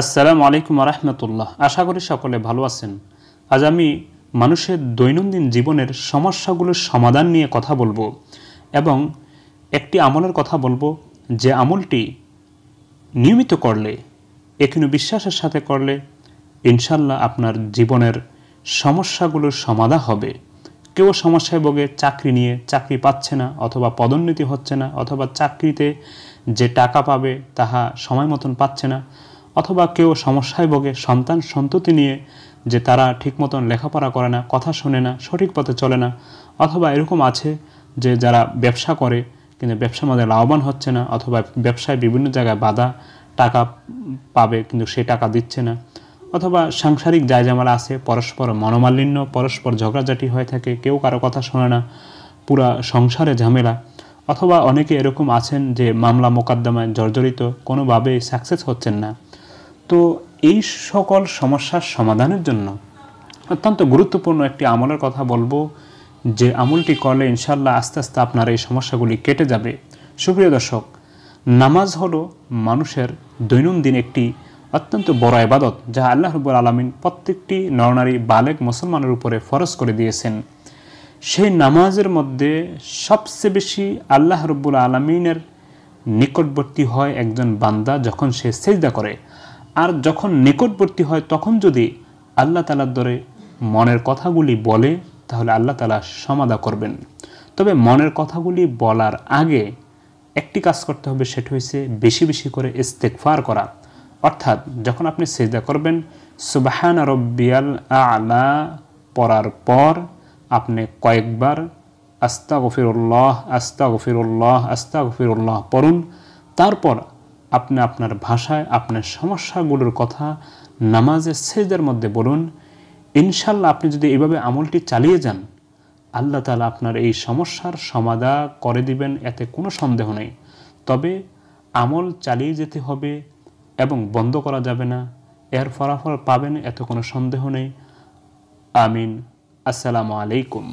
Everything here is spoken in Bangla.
আসসালামু আলাইকুম রাহমাতুল্লাহ। আশা করি সকলে ভালো আছেন। আজ আমি মানুষের দৈনন্দিন জীবনের সমস্যাগুলোর সমাধান নিয়ে কথা বলবো এবং একটি আমলের কথা বলবো যে আমলটি নিয়মিত করলে, এখনো বিশ্বাসের সাথে করলে ইনশাল্লাহ আপনার জীবনের সমস্যাগুলোর সমাধান হবে। কেউ সমস্যায় ভোগে চাকরি নিয়ে, চাকরি পাচ্ছে না অথবা পদোন্নতি হচ্ছে না অথবা চাকরিতে যে টাকা পাবে তাহা সময় মতন পাচ্ছে না, অথবা কেউ সমস্যায় ভোগে সন্তান সন্ততি নিয়ে যে তারা ঠিক মতন লেখাপড়া করে না, কথা শোনে না, সঠিক পথে চলে না, অথবা এরকম আছে যে যারা ব্যবসা করে কিন্তু ব্যবসার মধ্যে লাভবান হচ্ছে না, অথবা ব্যবসায় বিভিন্ন জায়গায় বাধা, টাকা পাবে কিন্তু সে টাকা দিচ্ছে না, অথবা সাংসারিক জায়জামালা আছে, পরস্পর মনোমালিন্য, পরস্পর ঝগড়াঝাটি হয়ে থাকে, কেউ কারো কথা শোনে না, পুরা সংসারে ঝামেলা, অথবা অনেকে এরকম আছেন যে মামলা মোকদ্দমায় জর্জরিত, কোনোভাবেই সাকসেস হচ্ছেন না। তো এই সকল সমস্যার সমাধানের জন্য অত্যন্ত গুরুত্বপূর্ণ একটি আমলের কথা বলবো, যে আমলটি করলে ইনশাল্লাহ আস্তে আস্তে আপনার এই সমস্যাগুলি কেটে যাবে। সুপ্রিয় দর্শক, নামাজ হলো মানুষের দৈনন্দিন একটি অত্যন্ত বড় ইবাদত, যা আল্লাহ রাব্বুল আলামিন প্রত্যেকটি নরনারী বালেগ মুসলমানের উপরে ফরজ করে দিয়েছেন। সেই নামাজের মধ্যে সবচেয়ে বেশি আল্লাহ রাব্বুল আলামিনের নিকটবর্তী হয় একজন বান্দা যখন সে সিজদা করে। আর যখন নিকটবর্তী হয় তখন যদি আল্লাহ তাআলার দরে মনের কথাগুলি বলে তাহলে আল্লাহ তাআলা সমাধা করবেন। তবে মনের কথাগুলি বলার আগে একটি কাজ করতে হবে, সেটা হচ্ছে বেশি বেশি করে ইস্তেগফার করা। অর্থাৎ যখন আপনি সিজদা করবেন সুবহান রাব্বিয়াল আ'লা পড়ার পর আপনি কয়েকবার আস্তাগফিরুল্লাহ আস্তাগফিরুল্লাহ আস্তাগফিরুল্লাহ পড়ুন। তারপর আপনি আপনার ভাষায় আপনার সমস্যাগুলোর কথা নামাজের সিজদার মধ্যে বলুন। ইনশাল্লাহ আপনি যদি এইভাবে আমলটি চালিয়ে যান, আল্লাহ তাআলা আপনার এই সমস্যার সমাধান করে দিবেন, এতে কোনো সন্দেহ নেই। তবে আমল চালিয়ে যেতে হবে এবং বন্ধ করা যাবে না, এর ফলাফল পাবেন, এতে কোনো সন্দেহ নেই। আমিন। আসসালামু আলাইকুম।